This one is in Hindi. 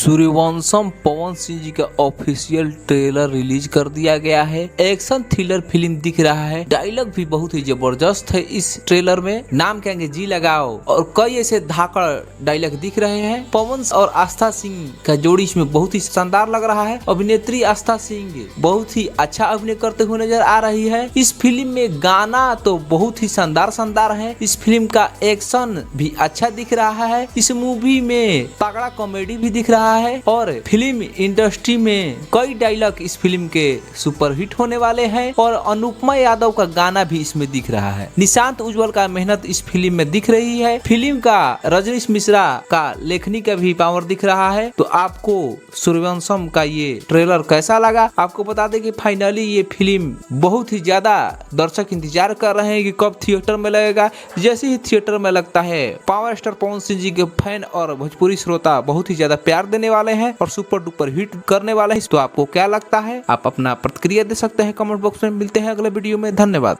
सूर्यवंशम पवन सिंह जी का ऑफिशियल ट्रेलर रिलीज कर दिया गया है। एक्शन थ्रिलर फिल्म दिख रहा है। डायलॉग भी बहुत ही जबरदस्त है इस ट्रेलर में। नाम कहेंगे जी लगाओ और कई ऐसे धाकड़ डायलॉग दिख रहे हैं। पवन और आस्था सिंह का जोड़ी इसमें बहुत ही शानदार लग रहा है। अभिनेत्री आस्था सिंह बहुत ही अच्छा अभिनय करते हुए नजर आ रही है। इस फिल्म में गाना तो बहुत ही शानदार है। इस फिल्म का एक्शन भी अच्छा दिख रहा है। इस मूवी में तगड़ा कॉमेडी भी दिख रहा है और फिल्म इंडस्ट्री में कई डायलॉग इस फिल्म के सुपरहिट होने वाले हैं और अनुपमा यादव का गाना भी इसमें दिख रहा है। निशांत उज्ज्वल का मेहनत इस फिल्म में दिख रही है। फिल्म का रजनीश मिश्रा का लेखनी का भी पावर दिख रहा है। तो आपको सूर्यवंशम का ये ट्रेलर कैसा लगा? आपको बता दें कि फाइनली ये फिल्म बहुत ही ज्यादा दर्शक इंतजार कर रहे हैं कि कब थिएटर में लगेगा। जैसे ही थिएटर में लगता है पावर स्टार पवन सिंह जी के फैन और भोजपुरी श्रोता बहुत ही ज्यादा प्यार देने वाले हैं और सुपर डुपर हिट करने वाले हैं। तो आपको क्या लगता है? आप अपना प्रतिक्रिया दे सकते हैं कमेंट बॉक्स में। मिलते हैं अगले वीडियो में। धन्यवाद।